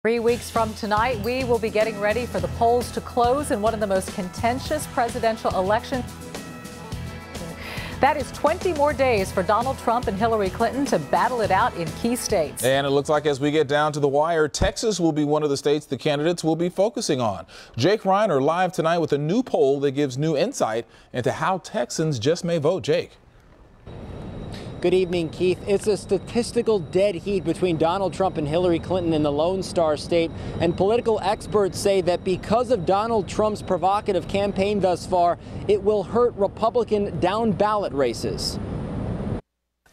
3 weeks from tonight, we will be getting ready for the polls to close in one of the most contentious presidential elections. That is 20 more days for Donald Trump and Hillary Clinton to battle it out in key states. And it looks like as we get down to the wire, Texas will be one of the states the candidates will be focusing on. Jake Reiner live tonight with a new poll that gives new insight into how Texans just may vote. Jake. Good evening, Keith. It's a statistical dead heat between Donald Trump and Hillary Clinton in the Lone Star State, and political experts say that because of Donald Trump's provocative campaign thus far, it will hurt Republican down-ballot races.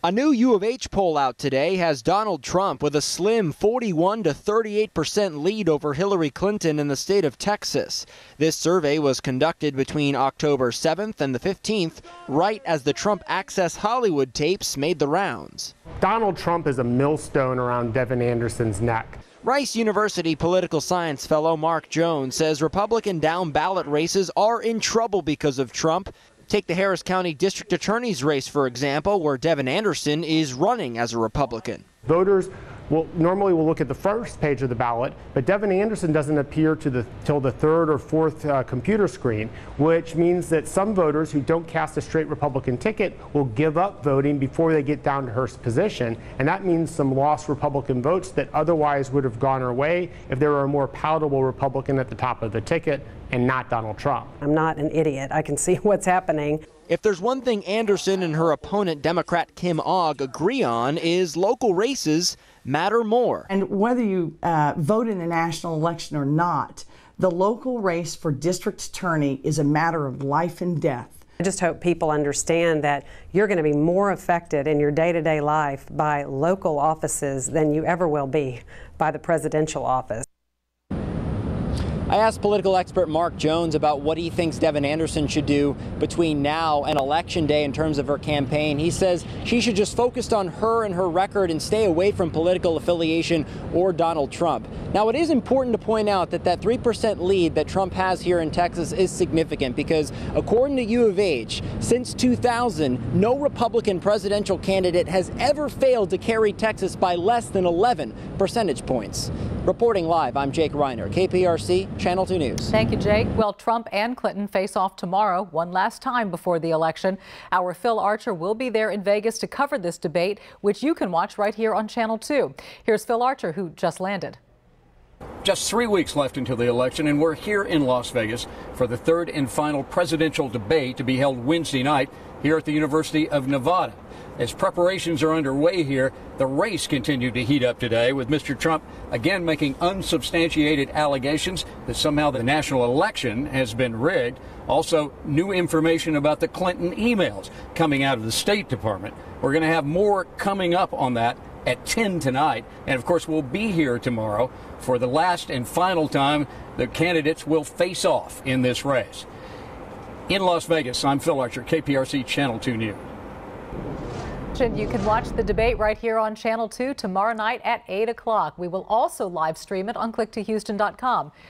A new U of H poll out today has Donald Trump with a slim 41 to 38% lead over Hillary Clinton in the state of Texas. This survey was conducted between October 7th and the 15th, right as the Trump Access Hollywood tapes made the rounds. Donald Trump is a millstone around Devin Anderson's neck. Rice University political science fellow Mark Jones says Republican down-ballot races are in trouble because of Trump. Take the Harris County District Attorney's race, for example, where Devin Anderson is running as a Republican. Voters will normally look at the first page of the ballot, but Devin Anderson doesn't appear till the third or fourth computer screen, which means that some voters who don't cast a straight Republican ticket will give up voting before they get down to her position, and that means some lost Republican votes that otherwise would have gone her way if there were a more palatable Republican at the top of the ticket and not Donald Trump. I'm not an idiot. I can see what's happening. If there's one thing Anderson and her opponent, Democrat Kim Ogg, agree on is local races matter more. And whether you vote in a national election or not, the local race for district attorney is a matter of life and death. I just hope people understand that you're going to be more affected in your day-to-day life by local offices than you ever will be by the presidential office. I asked political expert Mark Jones about what he thinks Devin Anderson should do between now and Election Day in terms of her campaign. He says she should just focus on her and her record and stay away from political affiliation or Donald Trump. Now, it is important to point out that 3% lead that Trump has here in Texas is significant because, according to U of H, since 2000, no Republican presidential candidate has ever failed to carry Texas by less than 11 percentage points. Reporting live, I'm Jake Reiner, KPRC, Channel 2 News. Thank you, Jake. Well, Trump and Clinton face off tomorrow, one last time before the election. Our Phil Archer will be there in Vegas to cover this debate, which you can watch right here on Channel 2. Here's Phil Archer, who just landed. Just 3 weeks left until the election, and we're here in Las Vegas for the third and final presidential debate to be held Wednesday night here at the University of Nevada. As preparations are underway here, the race continued to heat up today, with Mr. Trump again making unsubstantiated allegations that somehow the national election has been rigged. Also, new information about the Clinton emails coming out of the State Department. We're going to have more coming up on that at 10 tonight. And of course, we'll be here tomorrow for the last and final time the candidates will face off in this race. In Las Vegas, I'm Phil Archer, KPRC Channel 2 News. You can watch the debate right here on Channel 2 tomorrow night at 8 o'clock. We will also live stream it on click2houston.com.